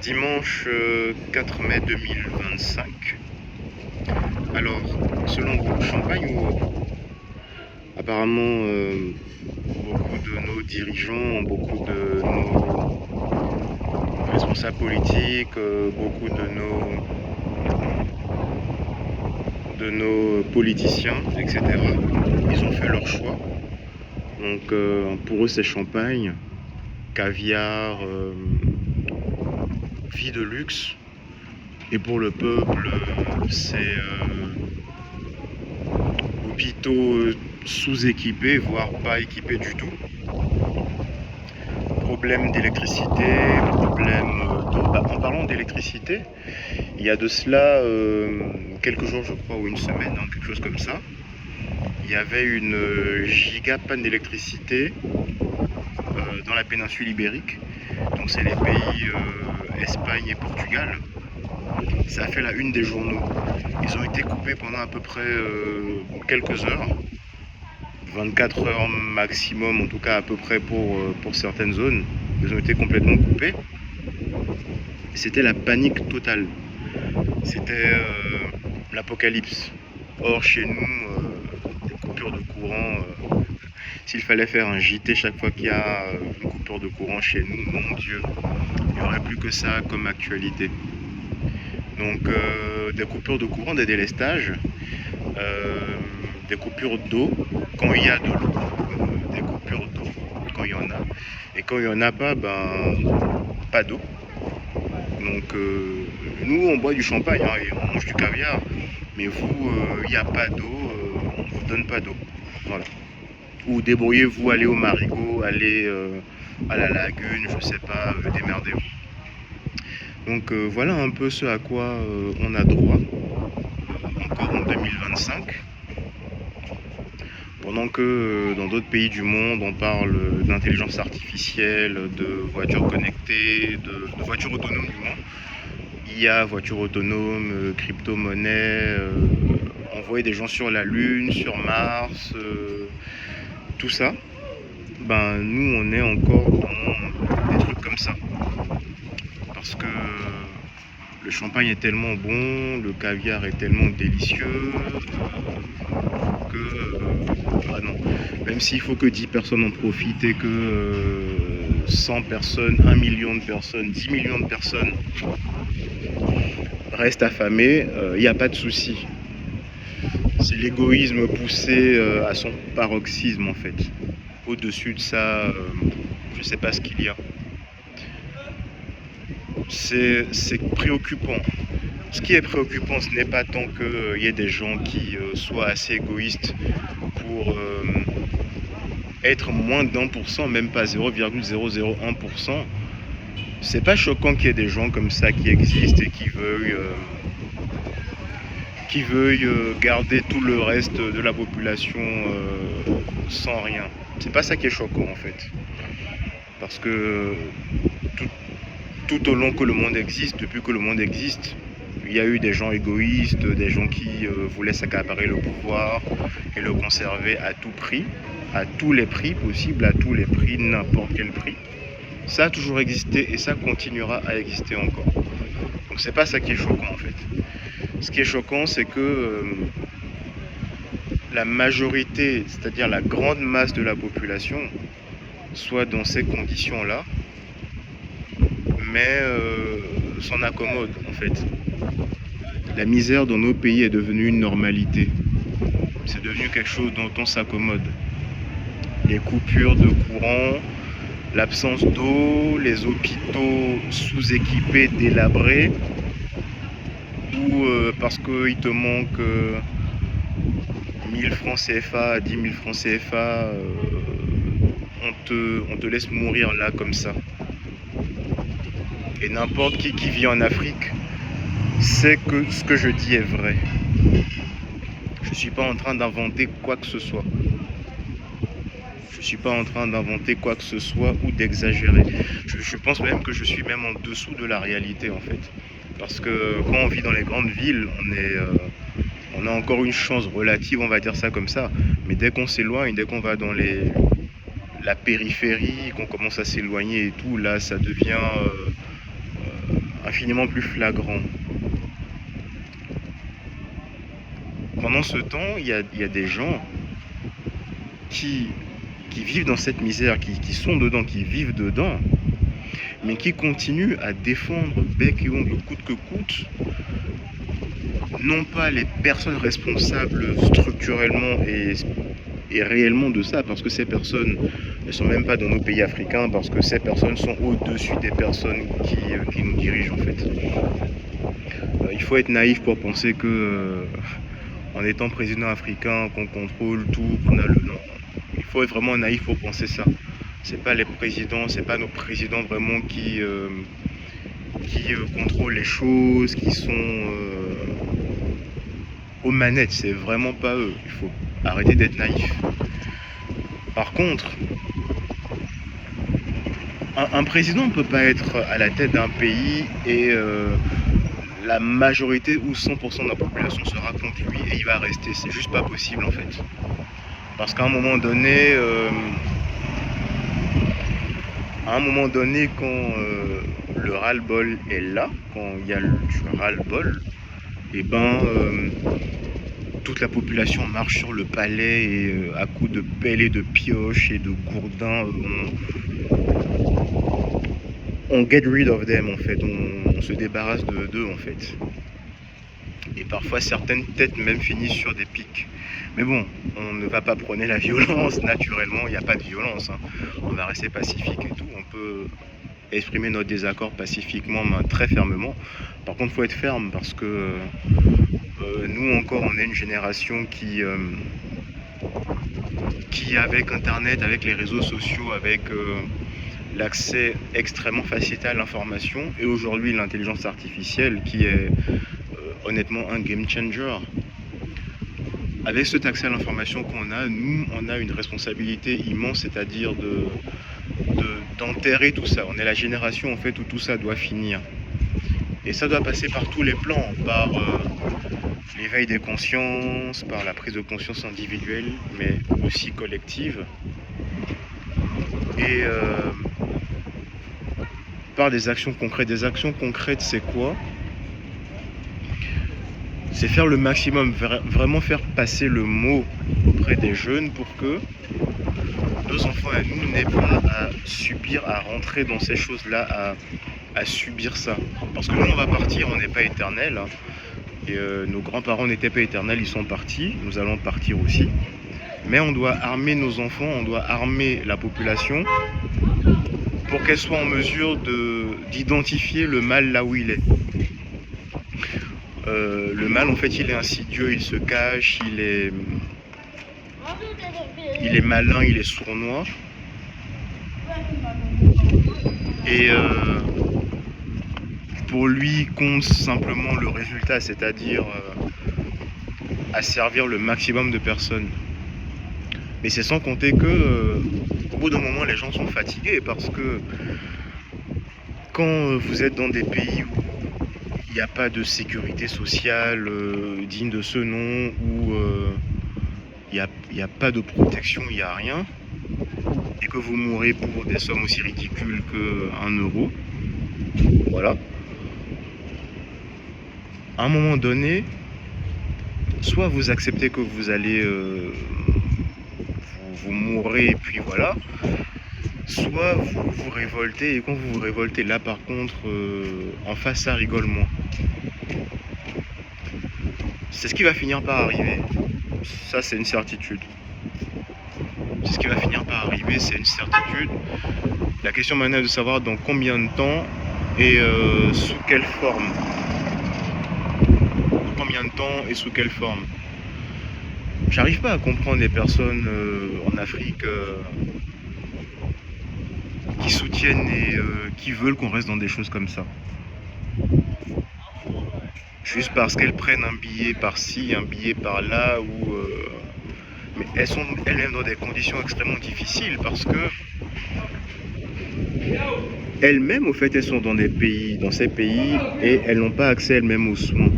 Dimanche 4 mai 2025. Alors, selon vous, champagne ou eau? Apparemment, beaucoup de nos dirigeants, beaucoup de nos responsables politiques, beaucoup de nos politiciens, etc. Ils ont fait leur choix. Donc, pour eux, c'est champagne, caviar, vie de luxe. Et pour le peuple, c'est hôpitaux sous-équipés, voire pas équipés du tout. Problème d'électricité, problème d'eau. En parlant d'électricité, il y a de cela quelques jours, je crois, ou une semaine, hein, quelque chose comme ça. Il y avait une giga panne d'électricité dans la péninsule ibérique. Donc c'est les pays Espagne et Portugal. Ça a fait la une des journaux. Ils ont été coupés pendant à peu près quelques heures. 24 heures maximum, en tout cas à peu près pour certaines zones. Ils ont été complètement coupés. C'était la panique totale. C'était l'apocalypse. Or chez nous, des coupures de courant, s'il fallait faire un JT chaque fois qu'il y a une coupure de courant chez nous, mon Dieu, il n'y aurait plus que ça comme actualité. Donc des coupures de courant, des délestages, des coupures d'eau quand il y a de l'eau, des coupures d'eau quand il y en a, et quand il n'y en a pas, ben pas d'eau. Donc nous on boit du champagne, hein, et on mange du caviar, mais vous, il n'y a pas d'eau, on ne vous donne pas d'eau. Voilà. Ou débrouillez-vous, allez au Marigot, allez à la lagune, je sais pas, démerdez-vous. Donc voilà un peu ce à quoi on a droit, encore en 2025. Pendant que dans d'autres pays du monde, on parle d'intelligence artificielle, de voitures connectées, de voitures autonomes du moins. IA, voitures autonomes, crypto-monnaie, envoyer des gens sur la Lune, sur Mars, tout ça. Ben nous on est encore dans des trucs comme ça. Parce que le champagne est tellement bon, le caviar est tellement délicieux que ah non, même s'il faut que 10 personnes en profitent et que 100 personnes, 1 million de personnes, 10 millions de personnes restent affamées, il n'y a pas de souci. C'est l'égoïsme poussé à son paroxysme en fait. Au-dessus de ça, je ne sais pas ce qu'il y a. C'est préoccupant. Ce qui est préoccupant, ce n'est pas tant qu'il y ait des gens qui soient assez égoïstes pour être moins d'1%, même pas 0,001%. C'est pas choquant qu'il y ait des gens comme ça qui existent et qui veuillent garder tout le reste de la population sans rien. C'est pas ça qui est choquant en fait. Parce que tout au long que le monde existe, depuis que le monde existe, il y a eu des gens égoïstes, des gens qui voulaient s'accaparer le pouvoir et le conserver à tout prix, à tous les prix possibles, à tous les prix, n'importe quel prix. Ça a toujours existé et ça continuera à exister encore. Donc c'est pas ça qui est choquant en fait. Ce qui est choquant, c'est que la majorité, c'est-à-dire la grande masse de la population, soit dans ces conditions-là, mais s'en accommode en fait. La misère dans nos pays est devenue une normalité. C'est devenu quelque chose dont on s'accommode. Les coupures de courant, l'absence d'eau, les hôpitaux sous-équipés, délabrés, ou parce qu'il te manque 1000 francs CFA, 10 000 francs CFA, on te laisse mourir là comme ça. Et n'importe qui vit en Afrique sait que ce que je dis est vrai. Je ne suis pas en train d'inventer quoi que ce soit. Je ne suis pas en train d'inventer quoi que ce soit ou d'exagérer. Je pense même que je suis même en dessous de la réalité en fait. Parce que quand on vit dans les grandes villes, on a encore une chance relative, on va dire ça comme ça. Mais dès qu'on s'éloigne, dès qu'on va dans la périphérie, qu'on commence à s'éloigner et tout, là ça devient infiniment plus flagrant. Pendant ce temps, il y a des gens qui vivent dans cette misère, qui sont dedans, qui vivent dedans, mais qui continuent à défendre bec et ongle, coûte que coûte, non pas les personnes responsables structurellement et réellement de ça, parce que ces personnes ne sont même pas dans nos pays africains, parce que ces personnes sont au-dessus des personnes qui nous dirigent en fait. Il faut être naïf pour penser que en étant président africain, qu'on contrôle tout, qu'on a le nom. Il faut être vraiment naïf pour penser ça. C'est pas les présidents, c'est pas nos présidents vraiment qui contrôlent les choses, qui sont aux manettes. C'est vraiment pas eux. Il faut arrêter d'être naïf. Par contre, un président ne peut pas être à la tête d'un pays et la majorité ou 100% de la population sera contre lui et il va rester. C'est juste pas possible en fait. Parce qu'à un moment donné, quand le ras-le-bol est là, quand il y a du ras-le-bol, et toute la population marche sur le palais et à coups de pelle et de pioche et de gourdin, on get rid of them en fait, on se débarrasse d'eux en fait. Et parfois certaines têtes même finissent sur des pics. Mais bon, on ne va pas prôner la violence naturellement, il n'y a pas de violence, hein. On va rester pacifique et tout, on peut exprimer notre désaccord pacifiquement, mais très fermement. Par contre, il faut être ferme parce que nous encore, on est une génération qui avec Internet, avec les réseaux sociaux, avec l'accès extrêmement facile à l'information, et aujourd'hui l'intelligence artificielle qui est honnêtement un game changer. Avec cet accès à l'information qu'on a, nous, on a une responsabilité immense, c'est-à-dire d'enterrer tout ça. On est la génération en fait où tout ça doit finir. Et ça doit passer par tous les plans, par l'éveil des consciences, par la prise de conscience individuelle, mais aussi collective. Et par des actions concrètes. Des actions concrètes, c'est quoi ? C'est faire le maximum, vraiment faire passer le mot auprès des jeunes pour que nos enfants et nous n'aient pas à subir, à rentrer dans ces choses-là, à subir ça. Parce que nous, on va partir, on n'est pas éternel. Hein. Et nos grands-parents n'étaient pas éternels, ils sont partis. Nous allons partir aussi. Mais on doit armer nos enfants, on doit armer la population pour qu'elle soit en mesure d'identifier le mal là où il est. Le mal, en fait, il est insidieux, il se cache, il est malin, il est sournois. Et pour lui, compte simplement le résultat, c'est-à-dire asservir le maximum de personnes. Mais c'est sans compter que, au bout d'un moment, les gens sont fatigués parce que quand vous êtes dans des pays où il n'y a pas de sécurité sociale digne de ce nom, où il n'y a pas de protection, il n'y a rien, et que vous mourrez pour des sommes aussi ridicules qu'1 euro, voilà. À un moment donné, soit vous acceptez que vous allez vous mourrez et puis voilà, soit vous vous révoltez, et quand vous vous révoltez là par contre en face ça rigole moins. C'est ce qui va finir par arriver, ça c'est une certitude. C'est ce qui va finir par arriver, c'est une certitude. La question maintenant est de savoir dans combien de temps et sous quelle forme. Combien de temps et sous quelle forme. J'arrive pas à comprendre les personnes en Afrique qui soutiennent et qui veulent qu'on reste dans des choses comme ça. Juste parce qu'elles prennent un billet par-ci, un billet par-là, ou mais elles-mêmes dans des conditions extrêmement difficiles parce que elles-mêmes, au fait, elles sont dans ces pays et elles n'ont pas accès elles-mêmes aux soins.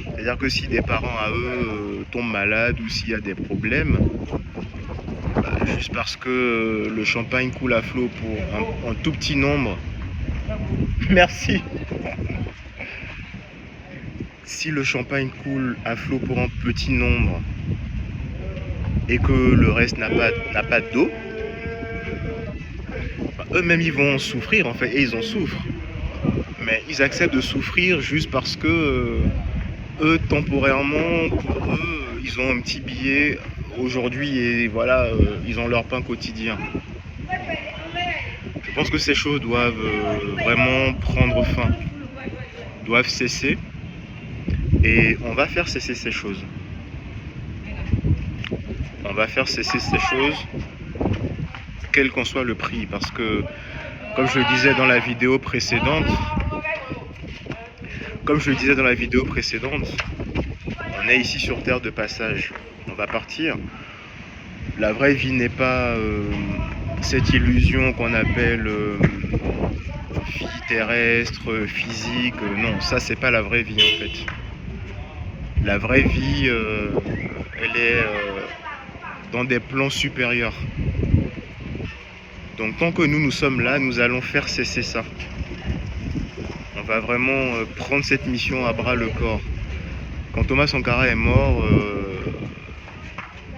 C'est-à-dire que si des parents à eux tombent malades ou s'il y a des problèmes, juste parce que le champagne coule à flot pour un tout petit nombre, merci. si le champagne coule à flot pour un petit nombre et que le reste n'a pas d'eau, eux-mêmes ils vont souffrir en fait, et ils en souffrent. Mais ils acceptent de souffrir juste parce que eux, temporairement, pour eux, ils ont un petit billet aujourd'hui et voilà, ils ont leur pain quotidien. Je pense que ces choses doivent vraiment prendre fin, doivent cesser, et on va faire cesser ces choses. On va faire cesser ces choses, quel qu'en soit le prix, parce que, comme je le disais dans la vidéo précédente, on est ici sur terre de passage. On va partir. La vraie vie n'est pas cette illusion qu'on appelle vie terrestre, physique. Non, ça c'est pas la vraie vie en fait. La vraie vie, elle est dans des plans supérieurs. Donc tant que nous sommes là, nous allons faire cesser ça. On va vraiment prendre cette mission à bras le corps. Quand Thomas Sankara est mort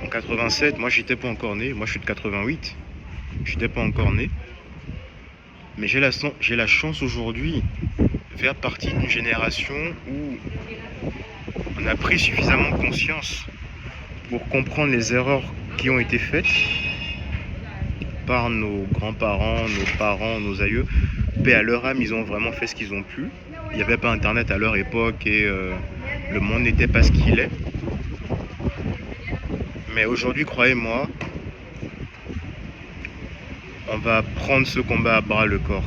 en 87, moi j'étais pas encore né, moi je suis de 88, j'étais pas encore né. Mais j'ai la chance aujourd'hui de faire partie d'une génération où on a pris suffisamment conscience pour comprendre les erreurs qui ont été faites par nos grands-parents, nos parents, nos aïeux. Paix à leur âme, ils ont vraiment fait ce qu'ils ont pu. Il n'y avait pas internet à leur époque et le monde n'était pas ce qu'il est. Mais aujourd'hui, croyez-moi, on va prendre ce combat à bras le corps.